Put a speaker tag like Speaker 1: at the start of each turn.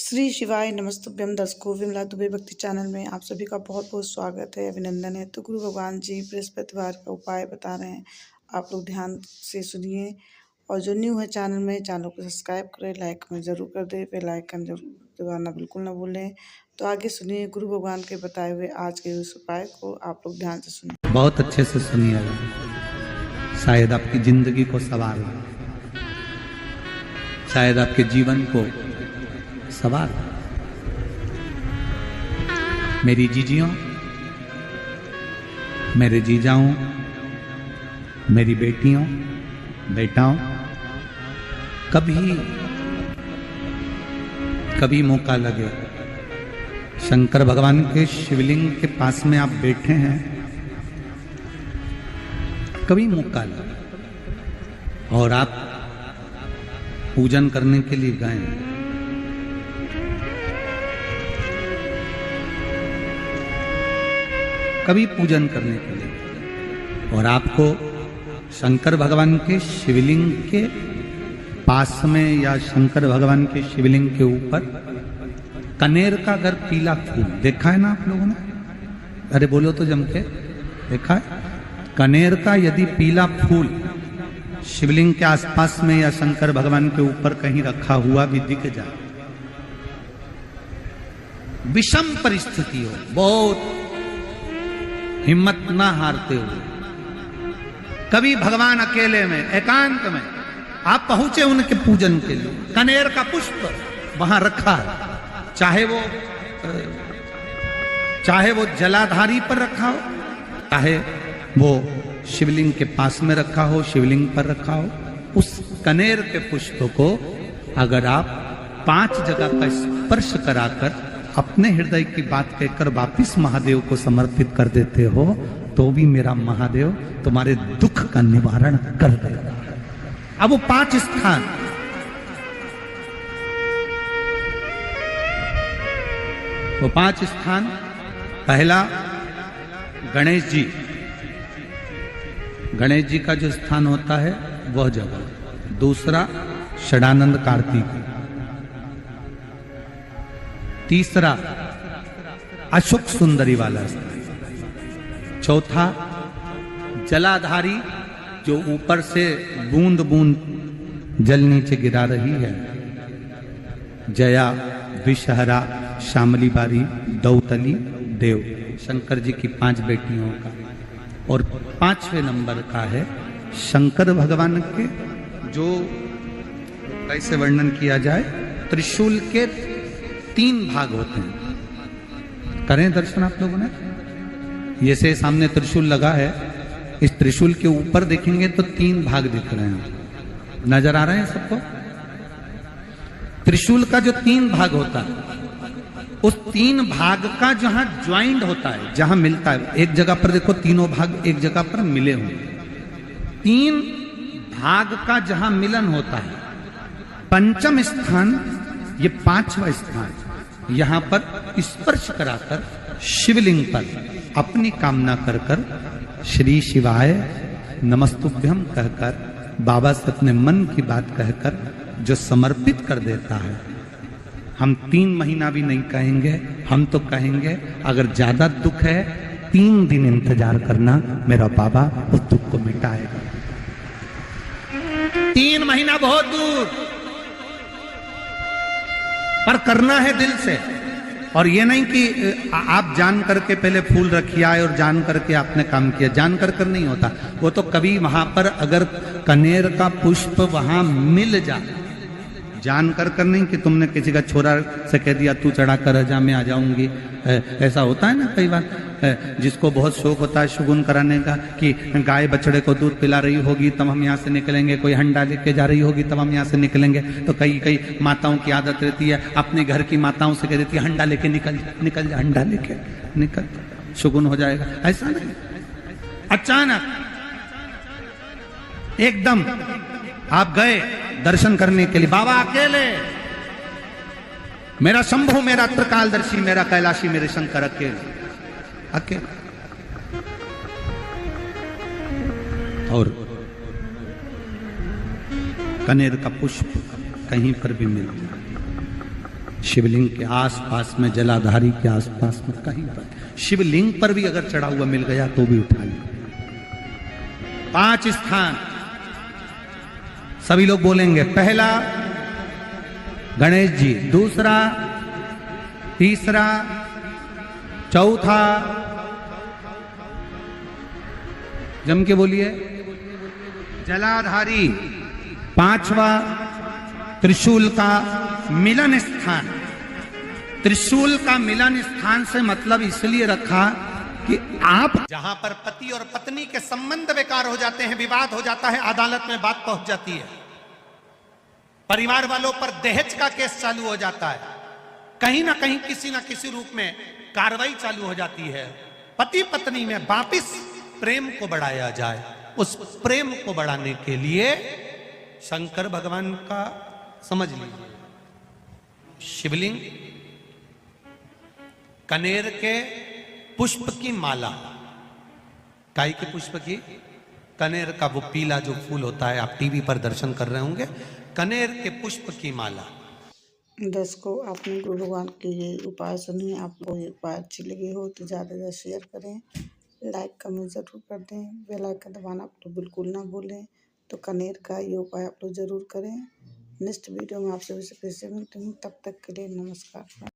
Speaker 1: श्री शिवाय नमस्तुभ्यम। दर्शकों, विमला दुबे भक्ति चैनल में आप सभी का बहुत बहुत स्वागत है, अभिनंदन है। तो गुरु भगवान जी बृहस्पतिवार का उपाय बता रहे हैं, आप लोग ध्यान से सुनिए। और जो न्यू है चैनल में, चैनल को सब्सक्राइब करें, लाइक में ज़रूर कर दें, बेल आइकन जरूर दबाना बिल्कुल ना भूलें। तो आगे सुनिए गुरु भगवान के बताए हुए आज के उस उपाय को, आप लोग ध्यान से सुनिए,
Speaker 2: बहुत अच्छे से सुनिएगा, शायद आपकी जिंदगी को संवार, शायद आपके जीवन को सवाल। मेरी जीजियों, मेरे जीजाओं, मेरी बेटियों, बेटाओं, कभी मौका लगे, शंकर भगवान के शिवलिंग के पास में आप बैठे हैं, कभी मौका लगे और आप पूजन करने के लिए गए, कभी पूजन करने के लिए, और आपको शंकर भगवान के शिवलिंग के पास में या शंकर भगवान के शिवलिंग के ऊपर कनेर का अगर पीला फूल देखा है ना आप लोगों ने, अरे बोलो तो जम के, देखा है? कनेर का यदि पीला फूल शिवलिंग के आसपास में या शंकर भगवान के ऊपर कहीं रखा हुआ भी दिख जाए, विषम परिस्थिति हो, बहुत हिम्मत ना हारते हुए, कभी भगवान अकेले में एकांत में आप पहुंचे उनके पूजन के लिए, कनेर का पुष्प वहां रखा है, चाहे वो जलाधारी पर रखा हो, चाहे वो शिवलिंग के पास में रखा हो, शिवलिंग पर रखा हो, उस कनेर के पुष्प को अगर आप 5 जगह का स्पर्श कराकर अपने हृदय की बात कहकर वापिस महादेव को समर्पित कर देते हो, तो भी मेरा महादेव तुम्हारे दुख का निवारण कर देगा। अब वो 5 स्थान, वो 5 स्थान, पहला गणेश जी, गणेश जी का जो स्थान होता है वह जगह, दूसरा षडानंद कार्तिक, तीसरा अशोक सुंदरी वाला स्थान, चौथा जलाधारी जो ऊपर से बूंद बूंद जल नीचे गिरा रही है, जया, विषहरा, श्यामली बारी, दौतली, देव, शंकर जी की 5 बेटियों का, और 5वें नंबर का है शंकर भगवान के, जो कैसे वर्णन किया जाए, त्रिशूल के 3 भाग होते हैं। करें दर्शन आप लोगों ने, ये से सामने त्रिशूल लगा है, इस त्रिशूल के ऊपर देखेंगे तो 3 भाग दिख रहे हैं, नजर आ रहे हैं सबको? त्रिशूल का जो 3 भाग होता है, उस 3 भाग का जहां ज्वाइंट होता है, जहां मिलता है, एक जगह पर देखो तीनों भाग एक जगह पर मिले हुए, 3 भाग का जहां मिलन होता है, 5वां स्थान, ये 5वां स्थान, यहां पर स्पर्श कराकर शिवलिंग पर अपनी कामना कर कर श्री शिवाय नमस्तुभ्यम कहकर, बाबा से अपने मन की बात कहकर जो समर्पित कर देता है, हम 3 महीना भी नहीं कहेंगे, हम तो कहेंगे अगर ज्यादा दुख है 3 दिन इंतजार करना, मेरा बाबा उस दुख को मिटाएगा। 3 महीना बहुत दूर, पर करना है दिल से, और ये नहीं कि आप जान करके पहले फूल रखिए आए और जान करके आपने काम किया, जान कर नहीं होता वो तो, कभी वहां पर अगर कनेर का पुष्प वहां मिल जाए, जान कर नहीं कि तुमने किसी का छोरा से कह दिया तू चढ़ा कर जा, मैं आ जाऊंगी, ऐसा होता है ना कई बार, जिसको बहुत शौक होता है शगुन कराने का, कि गाय बछड़े को दूध पिला रही होगी तब हम यहाँ से निकलेंगे, कोई हंडा लेके जा रही होगी तब हम यहाँ से निकलेंगे, तो कई माताओं की आदत रहती है, अपने घर की माताओं से कह देती है हंडा लेके निकल जा, हंडा लेके निकल, शगुन हो जाएगा। ऐसा नहीं, अचानक एकदम आप गए दर्शन करने के लिए, बाबा अकेले, मेरा शंभु, मेरा त्रिकालदर्शी, मेरा कैलाशी, मेरे शंकर अकेले, और कनेर का पुष्प कहीं पर भी मिल, शिवलिंग के आसपास में, जलाधारी के आसपास में, कहीं पर शिवलिंग पर भी अगर चढ़ा हुआ मिल गया तो भी उठा लो। 5 स्थान सभी लोग बोलेंगे। पहला गणेश जी, दूसरा, तीसरा, चौथा, जम के बोलिए, जलाधारी, 5वां त्रिशूल का मिलन स्थान। त्रिशूल का मिलन स्थान से मतलब इसलिए रखा कि आप जहां पर पति और पत्नी के संबंध बेकार हो जाते हैं, विवाद हो जाता है, अदालत में बात पहुंच जाती है, परिवार वालों पर दहेज का केस चालू हो जाता है, कहीं ना कहीं किसी ना किसी रूप में कार्रवाई चालू हो जाती है, पति पत्नी में वापिस प्रेम को बढ़ाया जाए, उस प्रेम को बढ़ाने के लिए शंकर भगवान का समझ लीजिए शिवलिंग, कनेर के पुष्प की माला, काय के पुष्प की, कनेर का वो पीला जो फूल होता है, आप टीवी पर दर्शन कर रहे होंगे, कनेर के पुष्प की माला।
Speaker 1: दर्शकों, आपने गुरु भगवान के ये उपाय सुनी, आपको ये उपाय अच्छी लगी हो तो ज़्यादा से ज़्यादा शेयर करें, लाइक कमेंट ज़रूर कर दें, बेल आइकन दबाना आप लोग बिल्कुल ना भूलें। तो कनेर का ये उपाय आप लोग ज़रूर करें। नेक्स्ट वीडियो में आप सभी से फिर से मिलते हैं, तब तक के लिए नमस्कार।